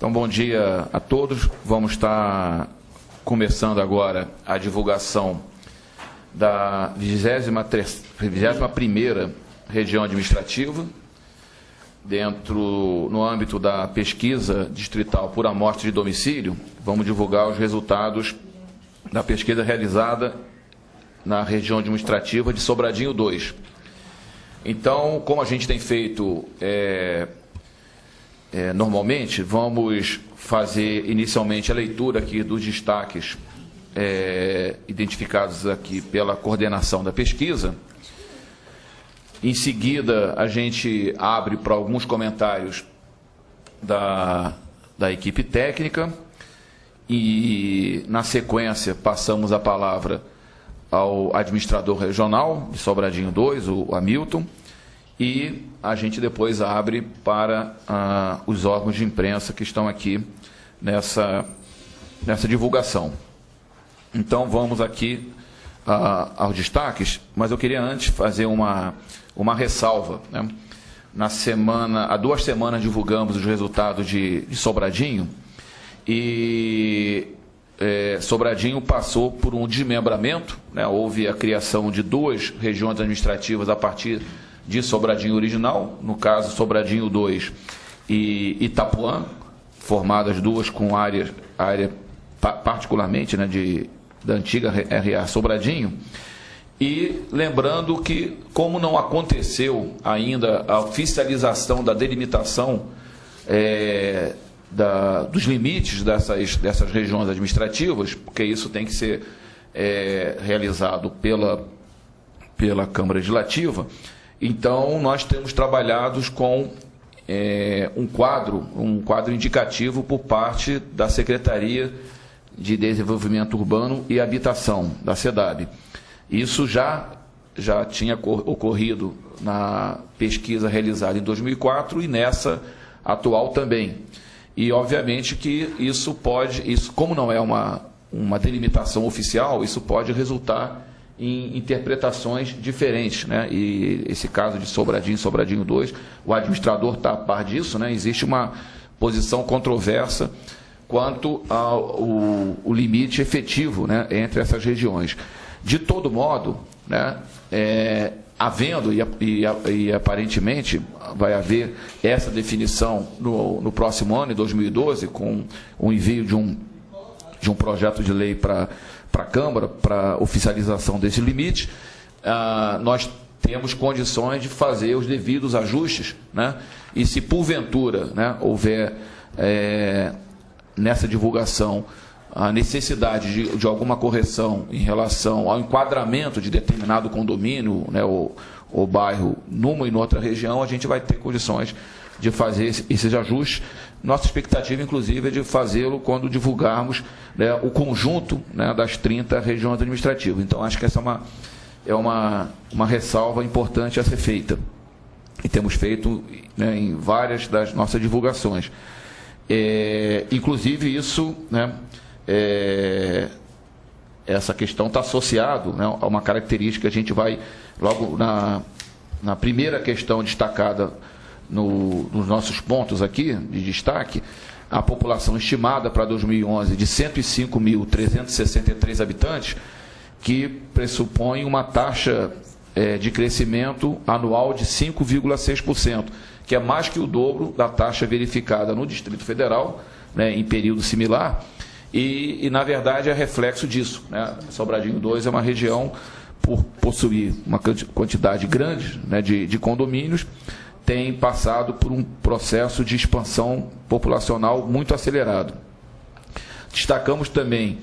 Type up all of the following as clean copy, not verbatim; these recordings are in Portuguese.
Então, bom dia a todos. Vamos estar começando agora a divulgação da 21ª região administrativa, no âmbito da pesquisa distrital por amostra de domicílio. Vamos divulgar os resultados da pesquisa realizada na região administrativa de Sobradinho 2. Então, como a gente tem feito normalmente, vamos fazer inicialmente a leitura aqui dos destaques identificados aqui pela coordenação da pesquisa. Em seguida, a gente abre para alguns comentários da equipe técnica e, na sequência, passamos a palavra ao administrador regional de Sobradinho 2, o Hamilton, e a gente depois abre para os órgãos de imprensa que estão aqui nessa divulgação. Então, vamos aqui aos destaques, mas eu queria antes fazer uma ressalva, né? Há 2 semanas divulgamos os resultados de Sobradinho e Sobradinho passou por um desmembramento, né? Houve a criação de 2 regiões administrativas a partir de Sobradinho original, no caso Sobradinho 2 e Itapuã, formadas 2 com área particularmente, né, da antiga RA Sobradinho. E lembrando que, como não aconteceu ainda a oficialização da delimitação dos limites dessas regiões administrativas, porque isso tem que ser realizado pela Câmara Legislativa, então nós temos trabalhado com um quadro indicativo por parte da Secretaria de Desenvolvimento Urbano e Habitação, da SEDAB. Isso já tinha ocorrido na pesquisa realizada em 2004 e nessa atual também. E, obviamente, que isso como não é uma delimitação oficial, isso pode resultar em interpretações diferentes, né? E esse caso de Sobradinho 2, o administrador está a par disso, né? Existe uma posição controversa quanto ao limite efetivo, né, entre essas regiões. De todo modo, né, havendo e aparentemente vai haver essa definição no próximo ano, em 2012, com o envio de um projeto de lei para a Câmara, para oficialização desse limite, nós temos condições de fazer os devidos ajustes, né, e se porventura, né, houver nessa divulgação a necessidade de alguma correção em relação ao enquadramento de determinado condomínio, né, ou bairro numa e noutra região, a gente vai ter condições de fazer esses ajustes. Nossa expectativa, inclusive, é de fazê-lo quando divulgarmos, né, o conjunto, né, das 30 regiões administrativas. Então, acho que essa é uma ressalva importante a ser feita. E temos feito, né, em várias das nossas divulgações. Inclusive, isso, né, essa questão está associado, né, a uma característica que a gente vai, logo na primeira questão destacada nos nossos pontos aqui, de destaque, a população estimada para 2011 de 105.363 habitantes, que pressupõe uma taxa de crescimento anual de 5,6%, que é mais que o dobro da taxa verificada no Distrito Federal, né, em período similar, e, na verdade, é reflexo disso, né? Sobradinho 2 é uma região, por possuir uma quantidade grande, né, de condomínios, tem passado por um processo de expansão populacional muito acelerado. Destacamos também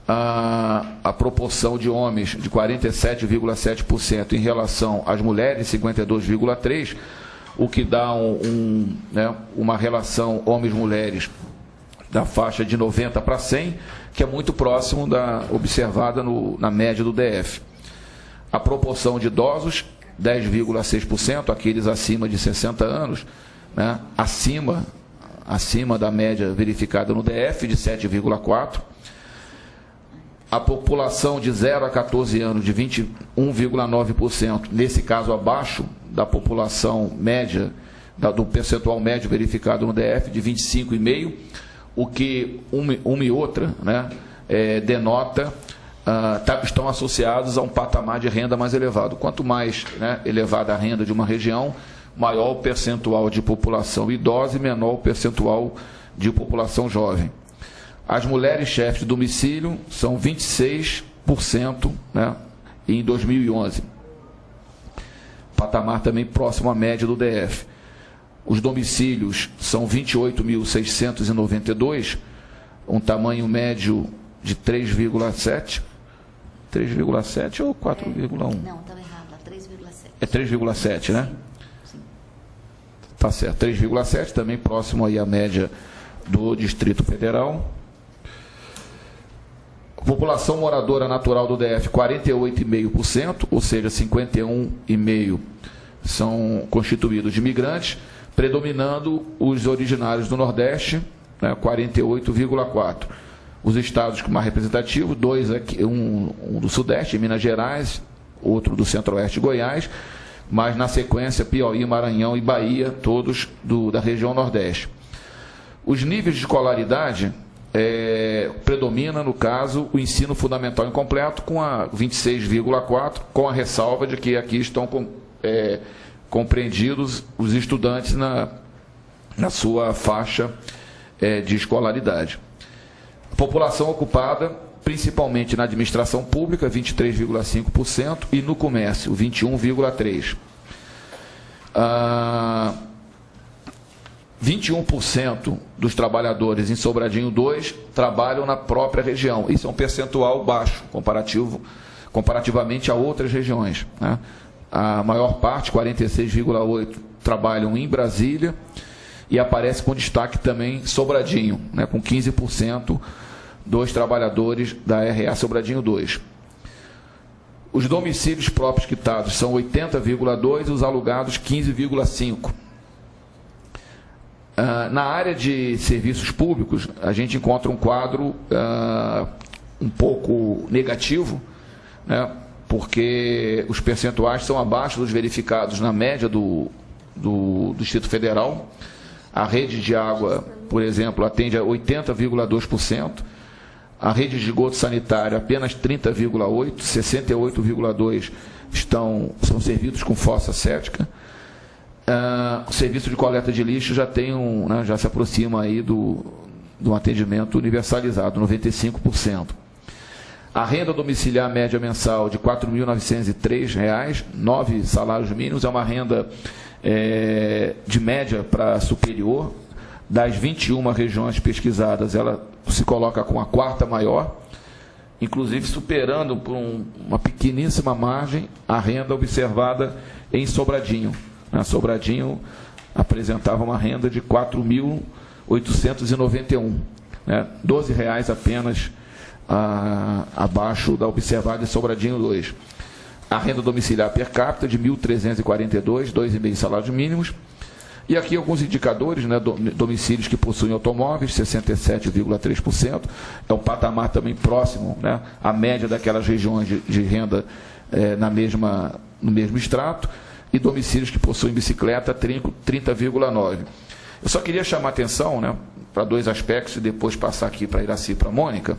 a proporção de homens de 47,7% em relação às mulheres, 52,3%, o que dá né, uma relação homens-mulheres da faixa de 90 para 100, que é muito próximo da observada na média do DF. A proporção de idosos, 10,6%, aqueles acima de 60 anos, né, acima da média verificada no DF, de 7,4%. A população de 0 a 14 anos, de 21,9%, nesse caso abaixo da população média, do percentual médio verificado no DF, de 25,5%. o que uma e outra, né, denota, estão associados a um patamar de renda mais elevado. Quanto mais, né, elevada a renda de uma região, maior o percentual de população idosa e menor o percentual de população jovem. As mulheres chefes de domicílio são 26%, né, em 2011. Patamar também próximo à média do DF. Os domicílios são 28.692, um tamanho médio de 3,7. 3,7 ou 4,1? Não, estava errado, 3,7. É 3,7, né? Sim. Tá certo, 3,7, também próximo aí à média do Distrito Federal. População moradora natural do DF, 48,5%, ou seja, 51,5% são constituídos de imigrantes, predominando os originários do Nordeste, né, 48,4%. Os estados mais representativos, dois aqui, um do Sudeste, Minas Gerais, outro do Centro-Oeste, Goiás, mas na sequência Piauí, Maranhão e Bahia, todos da região Nordeste. Os níveis de escolaridade predomina, no caso, o ensino fundamental incompleto, com a 26,4%, com a ressalva de que aqui estão compreendidos os estudantes na sua faixa de escolaridade. A população ocupada, principalmente na administração pública, 23,5%, e no comércio, 21,3%. 21% dos trabalhadores em Sobradinho 2 trabalham na própria região. Isso é um percentual baixo, comparativamente a outras regiões, né? A maior parte, 46,8%, trabalham em Brasília, e aparece com destaque também Sobradinho, né, com 15% dos trabalhadores da RA Sobradinho 2. Os domicílios próprios quitados são 80,2% e os alugados 15,5%. Na área de serviços públicos, a gente encontra um quadro um pouco negativo, né, porque os percentuais são abaixo dos verificados na média do Distrito Federal. A rede de água, por exemplo, atende a 80,2%. A rede de esgoto sanitário, apenas 30,8%. 68,2% são servidos com fossa séptica. O serviço de coleta de lixo já tem já se aproxima aí do atendimento universalizado, 95%. A renda domiciliar média mensal de R$ 4.903, 9 salários mínimos, é uma renda de média para superior. Das 21 regiões pesquisadas, ela se coloca com a quarta maior, inclusive superando por uma pequeníssima margem a renda observada em Sobradinho. Sobradinho apresentava uma renda de R$ 4.891, né, R$ 12,00 apenas abaixo da observada em Sobradinho 2. A renda domiciliar per capita de R$ 1.342, 2,5 salários mínimos. E aqui alguns indicadores, né, domicílios que possuem automóveis, 67,3%, é um patamar também próximo, né, à média daquelas regiões de renda no mesmo extrato, e domicílios que possuem bicicleta, 30,9%. Eu só queria chamar a atenção, né, para dois aspectos e depois passar aqui para Iraci e para a Mônica.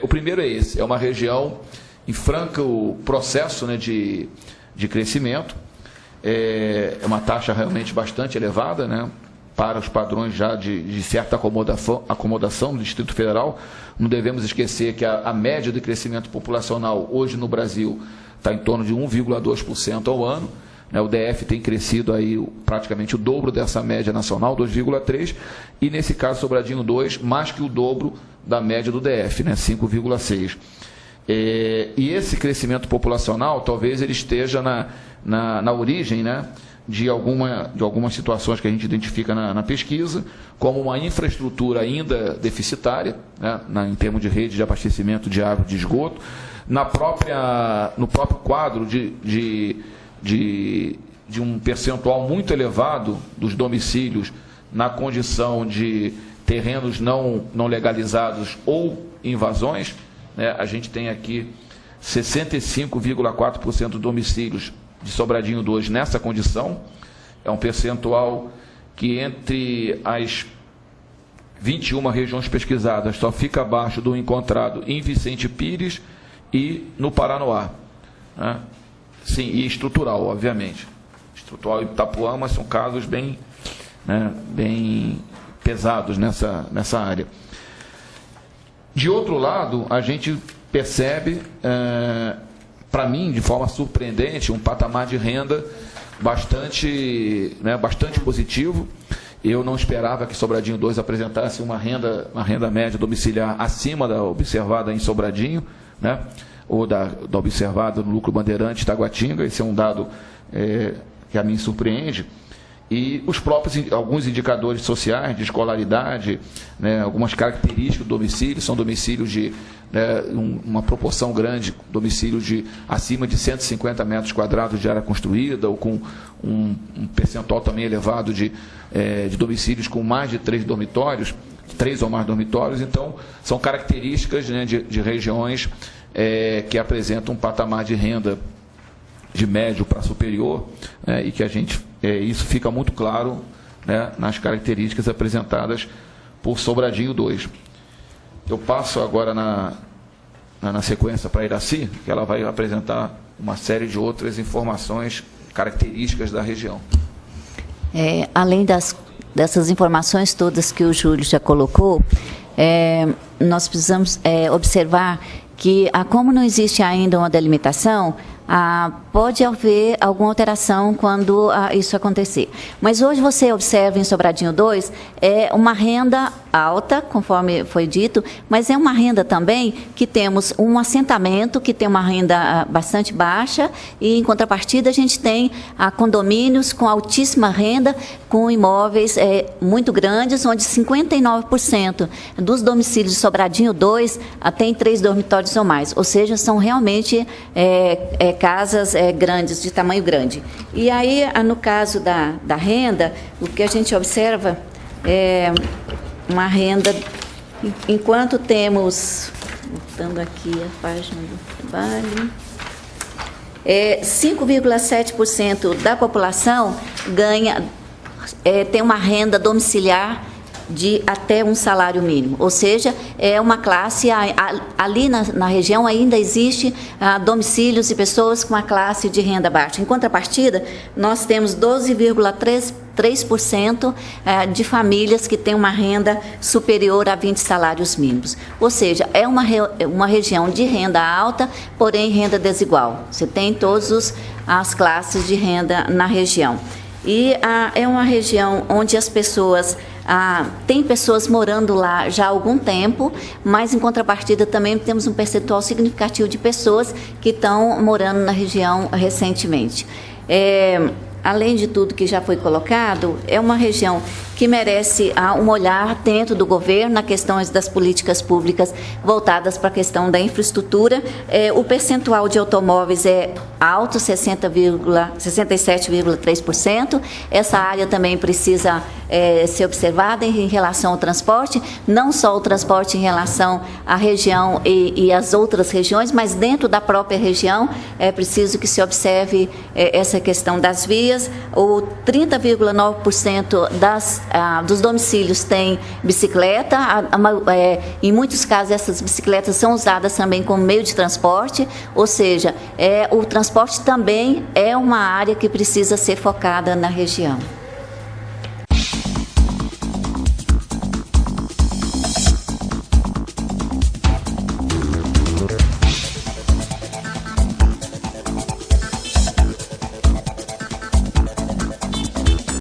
O primeiro é esse, é uma região em franco processo, né, de crescimento, é uma taxa realmente bastante elevada, né, para os padrões já de certa acomodação do Distrito Federal. Não devemos esquecer que a média de crescimento populacional hoje no Brasil está em torno de 1,2% ao ano, né? O DF tem crescido aí praticamente o dobro dessa média nacional, 2,3%, e nesse caso Sobradinho 2, mais que o dobro da média do DF, né? 5,6%. E esse crescimento populacional, talvez ele esteja na origem, né, de algumas situações que a gente identifica na pesquisa, como uma infraestrutura ainda deficitária, né, em termos de rede de abastecimento de água e de esgoto, no próprio quadro de um percentual muito elevado dos domicílios na condição de terrenos não legalizados ou invasões, né. A gente tem aqui 65,4% dos domicílios de Sobradinho 2 nessa condição. É um percentual que entre 21 regiões pesquisadas, só fica abaixo do encontrado em Vicente Pires e no Paranoá. Né? Sim, e estrutural, obviamente. Estrutural e Itapuã são casos bem, né, bem pesados nessa área. De outro lado, a gente percebe, para mim, de forma surpreendente, um patamar de renda bastante positivo. Eu não esperava que Sobradinho 2 apresentasse uma renda média domiciliar acima da observada em Sobradinho, né? Ou da observada no Lucro Bandeirante Taguatinga. Esse é um dado que a mim surpreende. E os próprios, alguns indicadores sociais de escolaridade, né, algumas características do domicílio, são domicílios de uma proporção grande, domicílios de acima de 150 metros quadrados de área construída, ou com um percentual também elevado de domicílios com mais de 3 dormitórios, 3 ou mais dormitórios. Então, são características, né, de regiões que apresentam um patamar de renda de médio para superior, e que isso fica muito claro, né, nas características apresentadas por Sobradinho 2. Eu passo agora na sequência para a Iracy, que ela vai apresentar uma série de outras informações características da região. Além dessas informações todas que o Júlio já colocou, nós precisamos observar que, como não existe ainda uma delimitação, pode haver alguma alteração quando isso acontecer. Mas hoje você observa em Sobradinho 2, uma renda alta, conforme foi dito, mas é uma renda também que temos um assentamento que tem uma renda bastante baixa, e em contrapartida a gente tem condomínios com altíssima renda, com imóveis muito grandes, onde 59% dos domicílios de Sobradinho 2 tem 3 dormitórios ou mais, ou seja, são realmente casas grandes, de tamanho grande. E aí, no caso da renda, o que a gente observa é uma renda, enquanto temos, voltando aqui a página do trabalho, 5,7% da população tem uma renda domiciliar de até um salário mínimo, ou seja, é uma classe, ali na região ainda existe domicílios e pessoas com a classe de renda baixa. Em contrapartida, nós temos 12,3% de famílias que têm uma renda superior a 20 salários mínimos. Ou seja, é uma região de renda alta, porém renda desigual. Você tem todas as classes de renda na região. E é uma região onde as pessoas... tem pessoas morando lá já há algum tempo, mas em contrapartida também temos um percentual significativo de pessoas que estão morando na região recentemente. Além de tudo que já foi colocado, é uma região que merece um olhar dentro do governo na questões das políticas públicas voltadas para a questão da infraestrutura. O percentual de automóveis é alto, 67,3%. Essa área também precisa ser observada em relação ao transporte, não só o transporte em relação à região e às outras regiões, mas dentro da própria região é preciso que se observe essa questão das vias. O 30,9% dos domicílios tem bicicleta, em muitos casos essas bicicletas são usadas também como meio de transporte, ou seja, o transporte também é uma área que precisa ser focada na região.